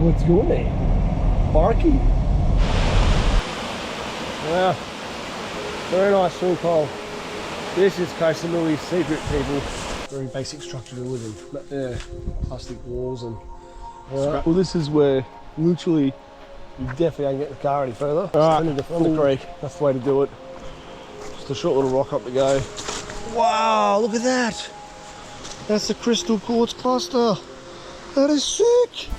what's your name? Barky. Yeah, very nice swimming pool. This is Koh Samui's secret, people. Very basic structure to live in. But yeah, plastic walls and... Well, this is where literally you definitely ain't get the car any further. Alright, on the creek, that's the way to do it. Just a short little rock up to go. Wow, look at that! That's the crystal quartz cluster. That is sick!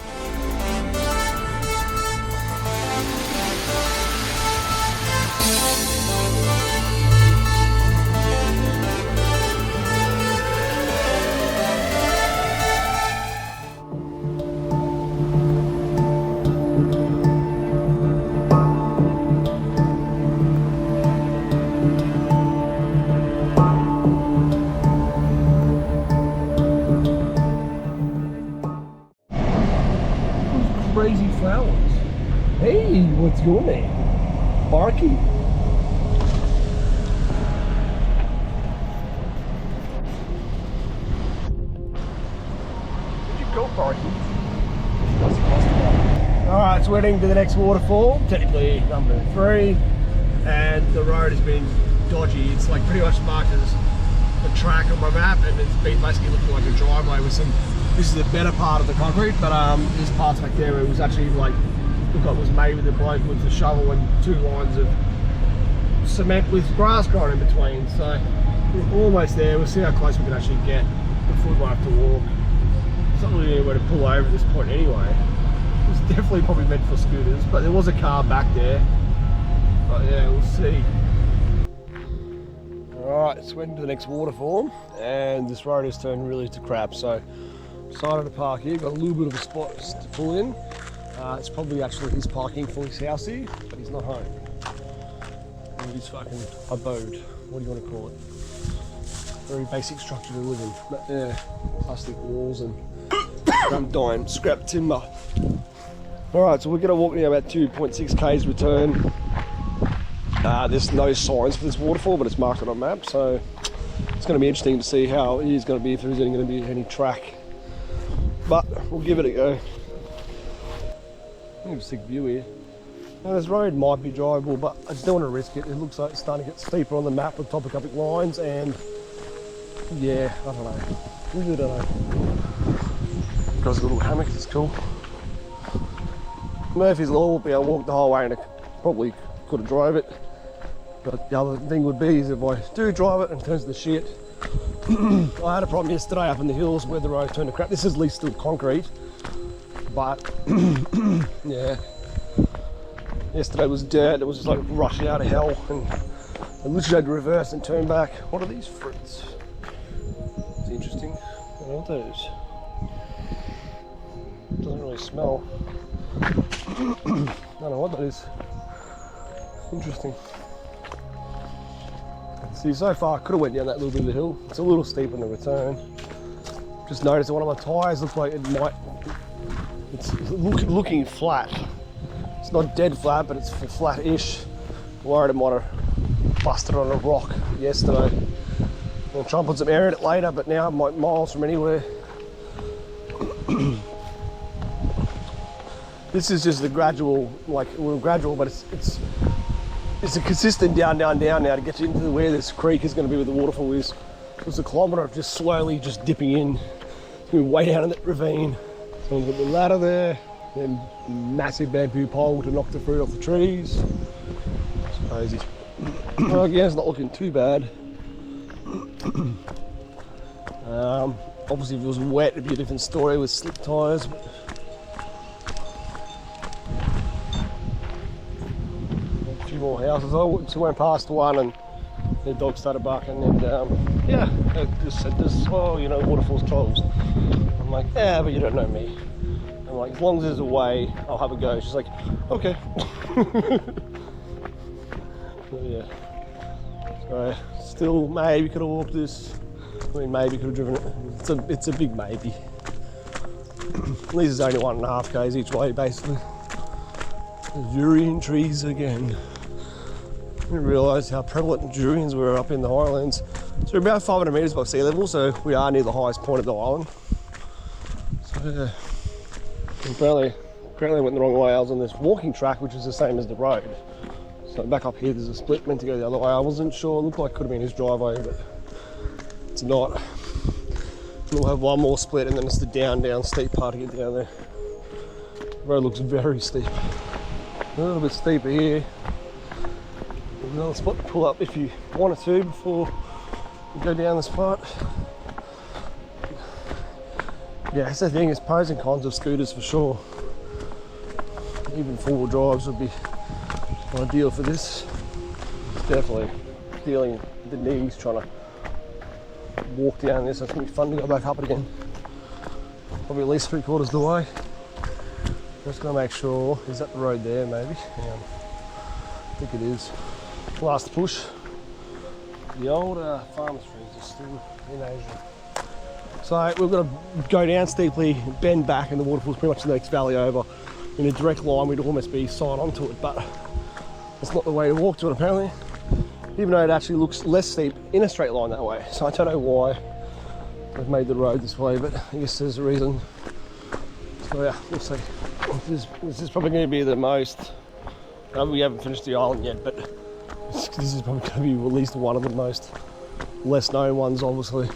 Crazy flowers. Hey, what's your name? Barky. Where'd you go, Barky? Alright, so we're heading to the next waterfall, technically number 3, and the road has been dodgy. It's like pretty much marked as a track on my map, and it's been basically looking like a driveway with some... This is the better part of the concrete, but this part's back there where it was actually like, looked like it was made with a bloke with a shovel and 2 lines of cement with grass growing in between. So we're almost there. We'll see how close we can actually get before we have to walk. There's not really anywhere to pull over at this point anyway. It's definitely probably meant for scooters, but there was a car back there. But yeah, we'll see. Alright, so we're into the next waterfall, and this road has turned really to crap, so decided to park here. Got a little bit of a spot to pull in. It's probably actually his parking for his house here, but he's not home. And his fucking abode, what do you want to call it? Very basic structure to live in. But yeah, plastic walls and I'm dying, scrap timber. Alright, so we're going to walk now about 2.6 k's return. There's no signs for this waterfall, but it's marked on a map, so it's going to be interesting to see how it is going to be, if there's going to be any track. But we'll give it a go. Look at a sick view here. Now, this road might be drivable, but I just don't want to risk it. It looks like it's starting to get steeper on the map with topographic lines, and yeah, I don't know. Really don't know. Got a little hammock, it's cool. Murphy's Law will be able to walk the whole way, and I probably could have drove it. But the other thing would be is if I do drive it and it turns to shit. I had a problem yesterday up in the hills where the road turned to crap. This is at least still concrete, but yeah. Yesterday was dirt. It was just like rushing out of hell, and I literally had to reverse and turn back. What are these fruits? It's interesting. What are those? Doesn't really smell. I don't know what that is. Interesting. See, so far I could have went down that little bit of the hill. It's a little steep on the return. Just noticed that one of my tyres looks like it might... It's looking flat. It's not dead flat, but it's flat-ish. Worried it might have busted on a rock yesterday. I'll try and put some air in it later, but now I'm like miles from anywhere. This is just the gradual, like, well, gradual, but it's a consistent down now to get you into where this creek is going to be, where the waterfall is. It's a kilometre of just slowly just dipping in. It's going to be way down in that ravine. So we've got the ladder there, then massive bamboo pole to knock the fruit off the trees. It's crazy. Well, again, it's not looking too bad. Obviously, if it was wet, it'd be a different story with slick tyres. More houses. I went past one and the dog started barking, and yeah, it just said this, oh, you know, waterfall's closed. I'm like, yeah, but you don't know me. I'm like, as long as there's a way, I'll have a go. She's like, okay. So, yeah. So still maybe could have walked this. I mean, maybe could have driven it. It's a big maybe. At least it's only 1.5 k's each way, basically. Durian trees again. I didn't realise how prevalent durians were up in the highlands. So we're about 500 metres above sea level, so we are near the highest point of the island. So yeah, apparently Apparently I went the wrong way. I was on this walking track, which is the same as the road. So back up here, there's a split meant to go the other way. I wasn't sure. It looked like it could have been his driveway, but it's not. We'll have one more split, and then it's the down steep part to get down there. The road looks very steep. A little bit steeper here. There's another spot to pull up if you wanted to before you go down this part. Yeah, that's the thing, it's pros and cons of scooters for sure. Even four-wheel drives would be ideal for this. Definitely feeling the knees trying to walk down this. It's going to be fun to go back up it again. Probably at least 3/4 of the way. Just going to make sure, is that the road there maybe? Yeah, I think it is. Last push. The old farmers' trees are still in Asia. So we've got to go down steeply, bend back, and the waterfall's pretty much the next valley over. In a direct line, we'd almost be side onto it, but it's not the way to walk to it apparently. Even though it actually looks less steep in a straight line that way. So I don't know why they've made the road this way, but I guess there's a reason. So yeah, we'll see. This is probably going to be the most, we haven't finished the island yet, but this is probably going to be at least one of the most less known ones, obviously.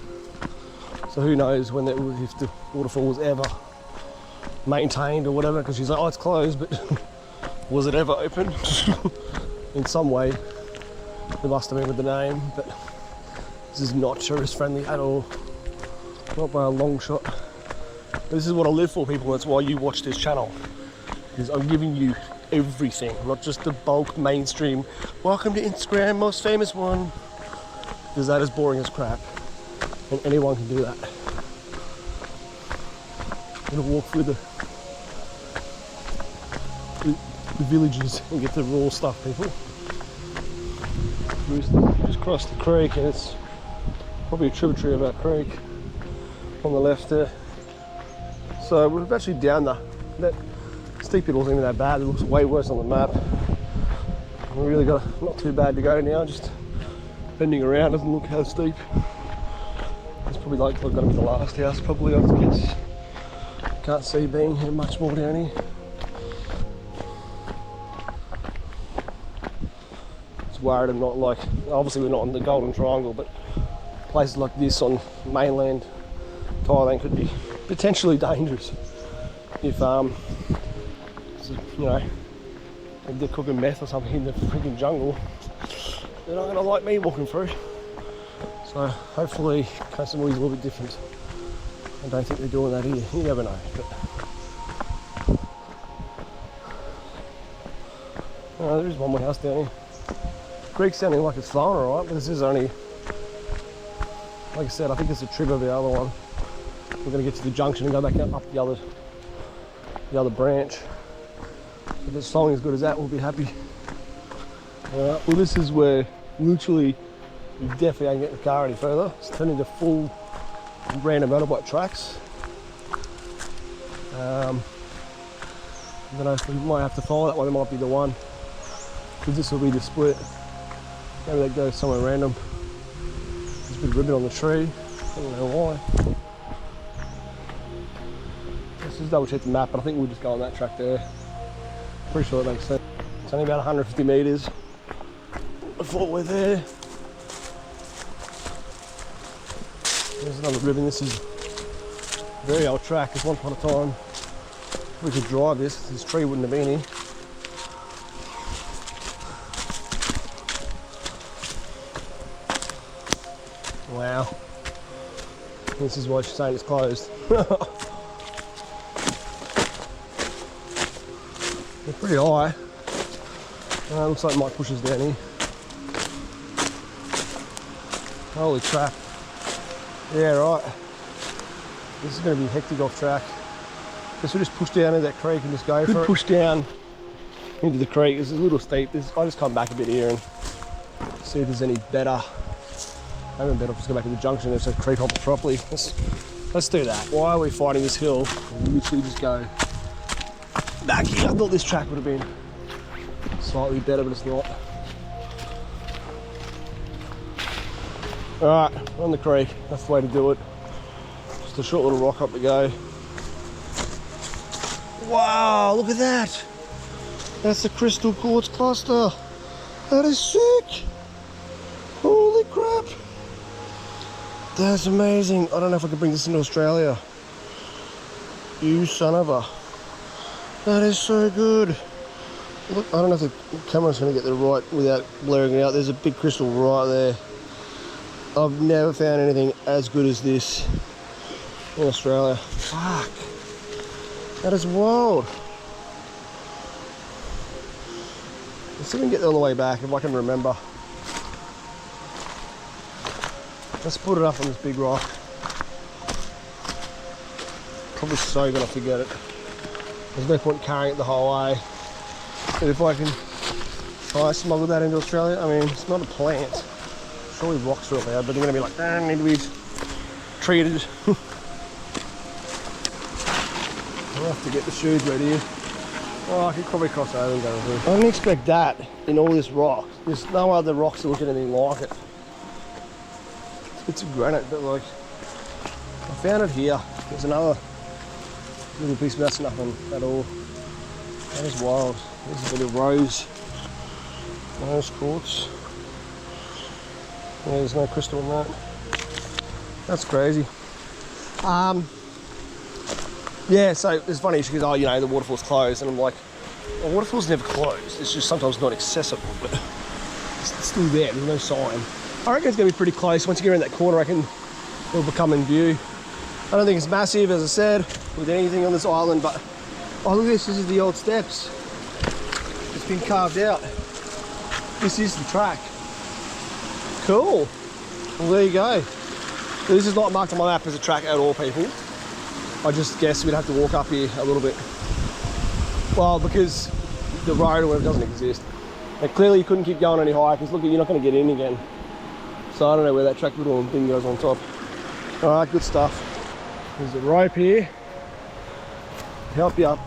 So who knows when if the waterfall was ever maintained or whatever, because she's like, oh, it's closed, but was it ever open? In some way, there must have been with the name, but this is not tourist friendly at all. Not by a long shot. This is what I live for, people. That's why you watch this channel, because I'm giving you everything, not just the bulk mainstream. Welcome to Instagram, most famous one, because that is boring as crap, and anyone can do that. I'm gonna walk through the villages and get the raw stuff, people. Just crossed the creek, and it's probably a tributary of our creek on the left there. So we're actually down that steep bit wasn't even that bad. It looks way worse on the map. We really got not too bad to go now, just bending around, doesn't look how steep. It's probably like going to be the last house probably, I guess. Can't see being here much more down here. Just worried I'm not like, obviously we're not in the Golden Triangle, but places like this on mainland Thailand could be potentially dangerous if you know, if they're cooking meth or something in the freaking jungle. They're not going to like me walking through. So hopefully Koh Samui is a little bit different. I don't think they're doing that here. You never know. But there is one more house down here. Creek's sounding like it's flowing alright, but this is only, like I said, I think it's a trip of the other one. We're going to get to the junction and go back up the other branch. If it's flowing as good as that, we'll be happy. Well, this is where literally you definitely ain't getting the car any further. It's turned into full random motorbike tracks. I don't know if we might have to follow that one. It might be the one, because this will be the split. Maybe that goes somewhere random. There's a bit of ribbon on the tree. I don't know why. Let's just double check the map, but I think we'll just go on that track there. Pretty sure that makes sense. It's only about 150 metres before we're there. There's another ribbon. This is a very old track. There's one upon a time we could drive this. This tree wouldn't have been here. Wow. This is why she's saying it's closed. They're pretty high. Looks like Mike pushes down here. Holy crap. Yeah, right. This is going to be hectic off track. Guess we'll just push down into that creek and just go for it. Push down into the creek. It's a little steep. I'll just come back a bit here and see if there's any better. I haven't better just go back to the junction and so creek hop properly. Let's do that. Why are we fighting this hill? We'll literally just go back here. I thought this track would have been slightly better, but it's not. Alright, we're on the creek. That's the way to do it. Just a short little rock up to go. Wow, look at that. That's the crystal quartz cluster. That is sick. Holy crap. That's amazing. I don't know if I can bring this into Australia. You son of a. That is so good. Look, I don't know if the camera's going to get the right without blurring it out. There's a big crystal right there. I've never found anything as good as this in Australia. Fuck. That is wild. Let's see if we can get on the way back, if I can remember. Let's put it up on this big rock. Probably so gonna forget it. There's no point carrying it the whole way. But if I can try to smuggle that into Australia, I mean, it's not a plant. Surely rocks are allowed, but they're gonna be like, need to be treated. I'll have to get the shoes ready here. Oh, I could probably cross over and go through. I didn't expect that in all this rock. There's no other rocks that look anything like it. It's a granite, but like, I found it here. There's another little piece, but that's nothing at all. That is wild. There's a bit of rose quartz. Yeah, there's no crystal in that. That's crazy. Yeah, so it's funny, she goes, oh, you know, the waterfall's closed, and I'm like, the waterfall's never closed, it's just sometimes not accessible, but it's still there, there's no sign. I reckon it's going to be pretty close. Once you get around that corner, I reckon it'll become in view. I don't think it's massive, as I said, with anything on this island, but oh, look at this, this is the old steps. It's been carved out. This is the track. Cool. Well, there you go. So this is not marked on my map as a track at all, people. I just guess we'd have to walk up here a little bit. Well, because the road or whatever doesn't exist. And clearly you couldn't keep going any higher because look, you're not going to get in again. So I don't know where that track little thing goes on top. Alright, good stuff. There's a rope here to help you up.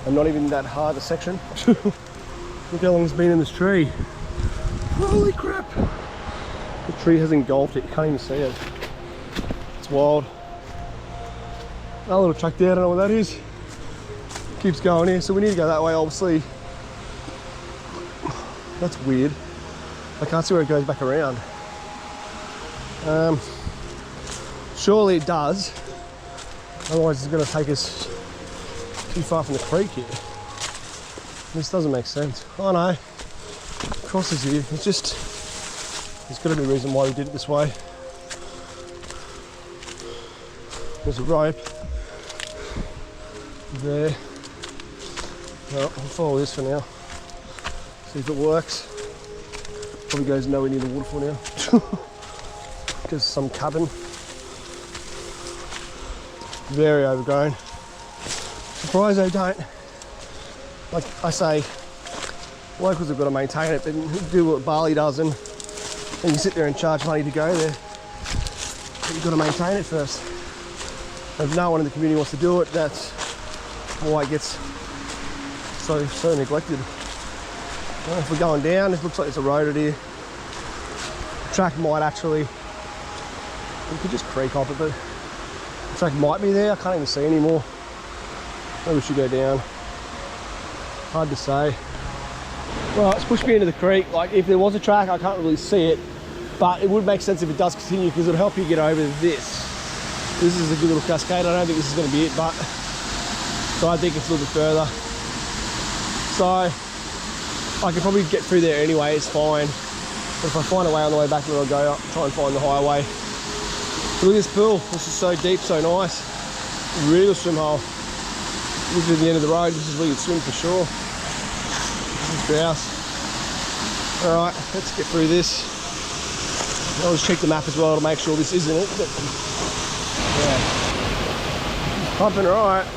And not even that hard a section. Look how long it's been in this tree. Holy crap. The tree has engulfed it, you can't even see it. It's wild. That little track there, I don't know what that is. Keeps going here, so we need to go that way, obviously. That's weird. I can't see where it goes back around. Surely it does. Otherwise it's going to take us too far from the creek here. This doesn't make sense. Oh no, crosses here. It's just, there's got to be a reason why we did it this way. There's a rope there. Well, I'll follow this for now. See if it works. Probably goes nowhere near the waterfall now. Because some cabin. Very overgrown. Surprised they don't. Like I say, locals have got to maintain it, but do what Bali does, and you sit there and charge money to go there. But you've got to maintain it first. If no one in the community wants to do it, that's why it gets so neglected. Well, if we're going down, it looks like it's eroded here. The track might actually, we could just creek hop it, but the track might be there. I can't even see anymore. Maybe we should go down. Hard to say. Right, it's pushed me into the creek. Like, if there was a track, I can't really see it, but it would make sense if it does continue, because it'll help you get over this. This is a good little cascade. I don't think this is going to be it, but so I think it's a little bit further. So I could probably get through there anyway, it's fine. But if I find a way on the way back, then I'll go up, try and find the highway. Look at this pool. This is so deep, so nice. Really good swim hole. This is the end of the road. This is where you'd swim for sure. This is grouse. Alright, let's get through this. I'll just check the map as well to make sure this isn't it. But yeah. Pumping alright.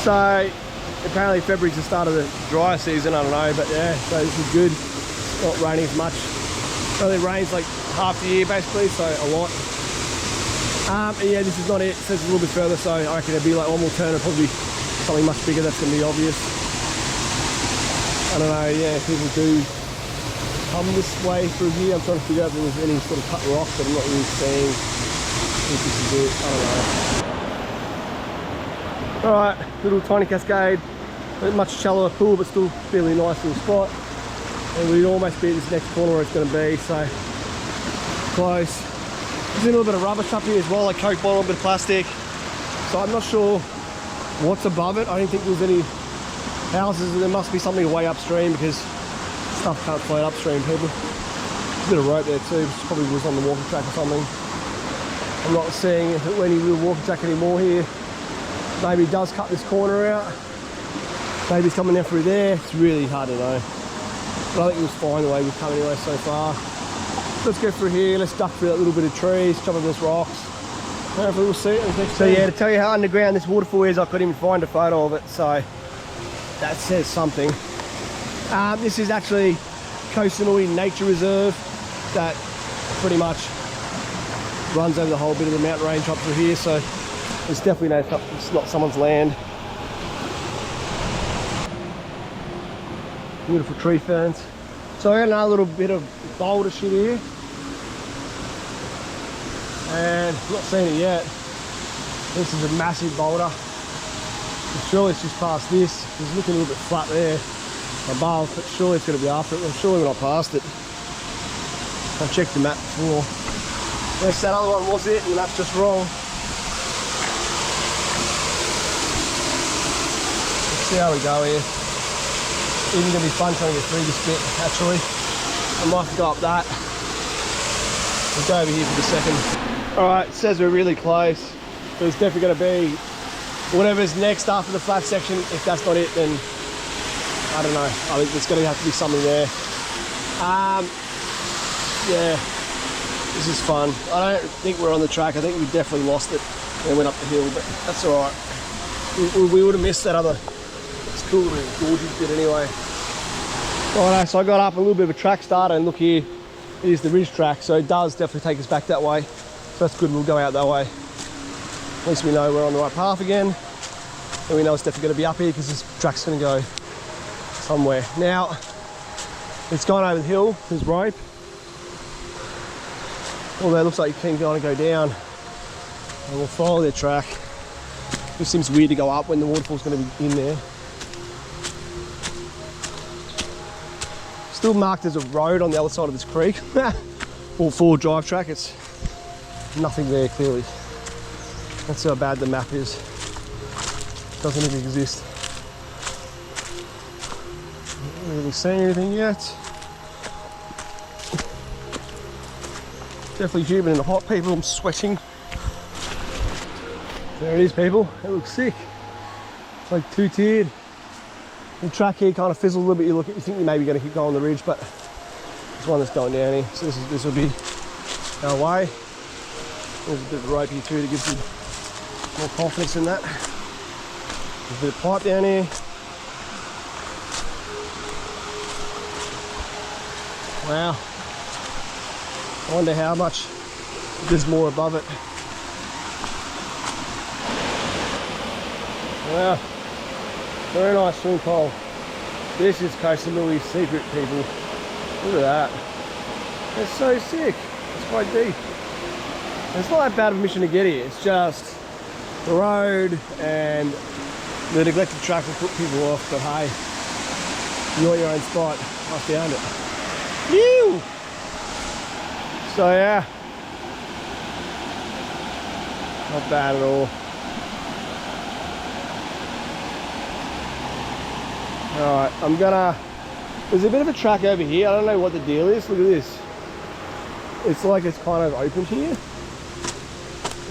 So apparently February's the start of the dry season, I don't know, but yeah, so this is good. It's not raining as much. It only rains like half the year basically, so a lot. And yeah, this is not it, so it's a little bit further, so I reckon it'll be like one more turn and probably something much bigger that's going to be obvious. I don't know, yeah, people do come this way through here. I'm trying to figure out if there was any sort of cut rock, but I'm not really seeing if this is it, I don't know. Alright, little tiny cascade, a much shallower pool but still fairly nice little spot. And we'd almost be at this next corner where it's going to be, so close. There's a little bit of rubbish up here as well, like Coke bottle, a bit of plastic. So I'm not sure what's above it. I don't think there's any houses, there must be something way upstream because stuff can't float upstream, people. A bit of rope there too, which probably was on the walking track or something. I'm not seeing any real walking track anymore here. Maybe he does cut this corner out. Maybe he's coming down through there. It's really hard to know. But I think it was fine the way we've come anyway so far. Let's go through here, let's duck through that little bit of trees, jump over those rocks. Hopefully we'll see it in the next. So yeah, to tell you how underground this waterfall is, I couldn't even find a photo of it, so that says something. This is actually Koh Samui Nature Reserve that pretty much runs over the whole bit of the mountain range up through here, so it's definitely it's not someone's land. Beautiful tree ferns. So I got another little bit of boulder shit here, and I'm not seeing it yet. This is a massive boulder. Surely it's just past this. It's looking a little bit flat there above, but surely it's going to be after it. I'm surely we're not past it. I checked the map before. Yes, that other one was it, and that's just wrong. Let's see how we go here. Even going to be fun trying to get through this bit, actually. I might have to go up that. We'll go over here for the second. Alright, it says we're really close. So it's definitely going to be whatever's next after the flat section. If that's not it, then I don't know. I think there's going to have to be something there. Yeah, this is fun. I don't think we're on the track. I think we definitely lost it and went up the hill, but that's alright. We would have missed that other. It's cool and gorgeous bit anyway. Righto, so I got up a little bit of a track starter, and look here, it is the ridge track, so it does definitely take us back that way. So that's good, we'll go out that way. At least we know we're on the right path again, and we know it's definitely going to be up here because this track's going to go somewhere. Now, it's gone over the hill, there's rope. Although it looks like you can kind of go down, and we'll follow their track. It seems weird to go up when the waterfall's going to be in there. Still marked as a road on the other side of this creek. All four drive track, it's nothing there clearly. That's how bad the map is. Doesn't even exist. Not really seeing anything yet. Definitely humid and hot, people. I'm sweating. There it is, people. It looks sick. It's like two-tiered. The track here kind of fizzles a little bit. You think you may be going to keep going on the ridge, but there's one that's going down here. So this will be our way. There's a bit of rope here too to give you more confidence in that. There's a bit of pipe down here. Wow. I wonder how much there's more above it. Wow. Very nice swimming pool. This is Koh Samui's secret, people. Look at that. It's so sick. It's quite deep. It's not that bad of a mission to get here. It's just the road and the neglected track will put people off. But hey, you want your own spot. I found it. Ew! So yeah, not bad at all. Alright, there's a bit of a track over here. I don't know what the deal is. Look at this. It's like it's kind of open here.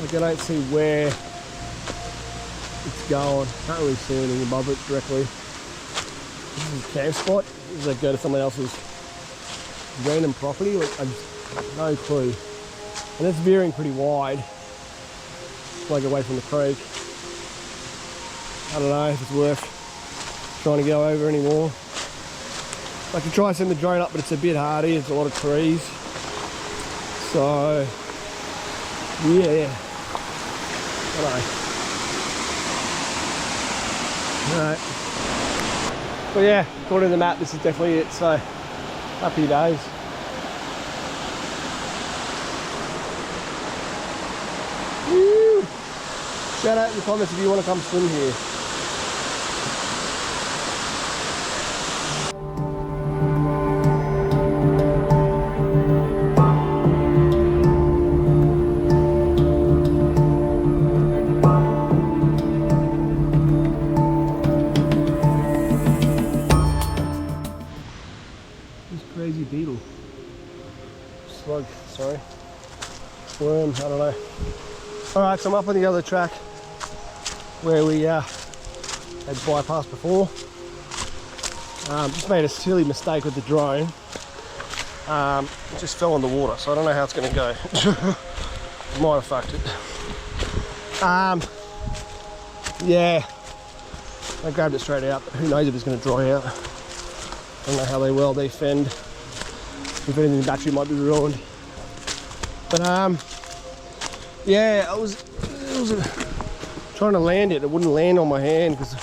Like I don't see where it's going. Can't really see anything above it directly. This is a camp spot. Does that go to someone else's random property? Like, I just have no clue. And it's veering pretty wide. Like away from the creek. I don't know if it's worth trying to go over anymore. I can try sending the drone up, but it's a bit hardy. There's a lot of trees. So, yeah. I don't know. Alright. But yeah, according to the map, this is definitely it. So, happy days. Woo! Shout out in the comments if you want to come swim here. Crazy beetle. Slug, sorry. Worm, I don't know. Alright, so I'm up on the other track where we had bypassed before. Just made a silly mistake with the drone. It just fell in the water, so I don't know how it's going to go. Might have fucked it. Yeah, I grabbed it straight out, but who knows if it's going to dry out. I don't know how they fend. If anything, the battery might be ruined. But yeah, it was trying to land it. It wouldn't land on my hand because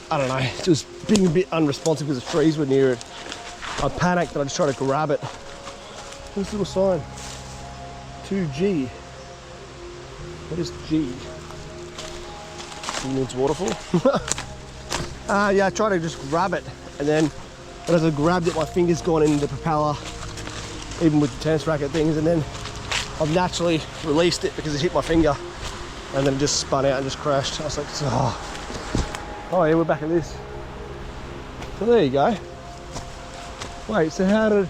I don't know. It was being a bit unresponsive because the trees were near it. I panicked and I just tried to grab it. This little sign, 2G. What is G? It means waterfall. Yeah, I tried to just grab it. And then, but as I grabbed it, my finger's gone in the propeller, even with the tennis racket things, and then I've naturally released it because it hit my finger, and then it just spun out and just crashed. I was like, oh yeah, we're back at this. So there you go. Wait, so how did,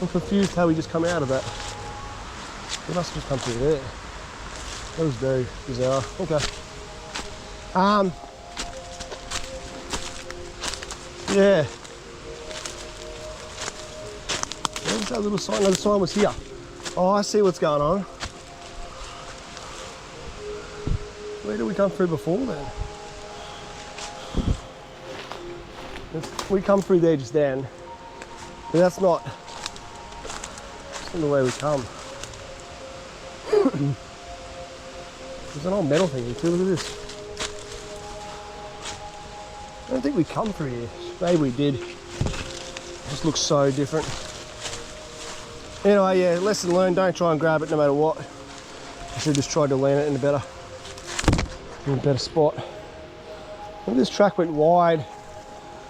I'm confused how we just come out of that. We must have just come through there. That was very bizarre. Okay. Yeah. Where was that little sign? No, the sign was here. Oh, I see what's going on. Where did we come through before then? We come through there just then. But that's not the way we come. There's an old metal thing too, look at this. I don't think we come through here. Maybe we did. It just looks so different. Anyway, yeah, lesson learned, don't try and grab it no matter what. I should have just tried to land it in a better spot. I think this track went wide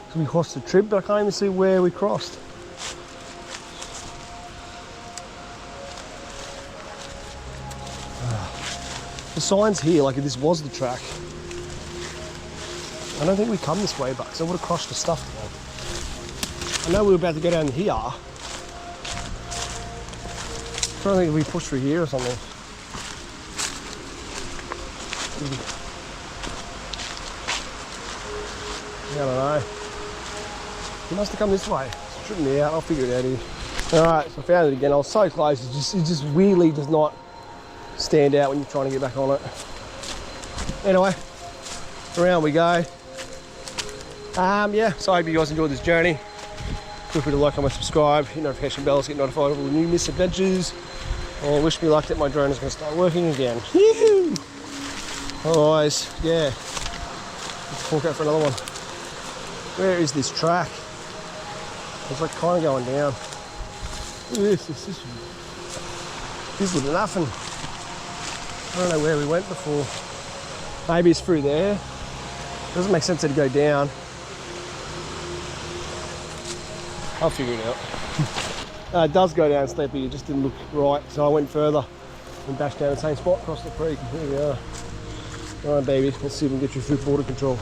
because we crossed the trip, but I can't even see where we crossed. The sign's here, like if this was the track. I don't think we come this way, but I would have crossed the stuff today. I know we were about to go down here. I'm trying to think if we pushed through here or something. I don't know. We must have come this way. It's tripping me out. I'll figure it out here. Alright, so I found it again. I was so close. It just weirdly does not stand out when you're trying to get back on it. Anyway, around we go. Yeah, so I hope you guys enjoyed this journey. Feel free to like, comment, subscribe, hit notification bells to get notified of all the new misadventures. Or wish me luck that my drone is going to start working again. Yee-hoo! Otherwise, yeah, let's fork out for another one. Where is this track? It's like kind of going down. Look at this is nothing. I don't know where we went before. Maybe it's through there. Doesn't make sense to go down. I'll figure it out. It does go down steeply, it just didn't look right, so I went further and bashed down the same spot across the creek. Here we are. Alright baby, let's see if we can get you through border control.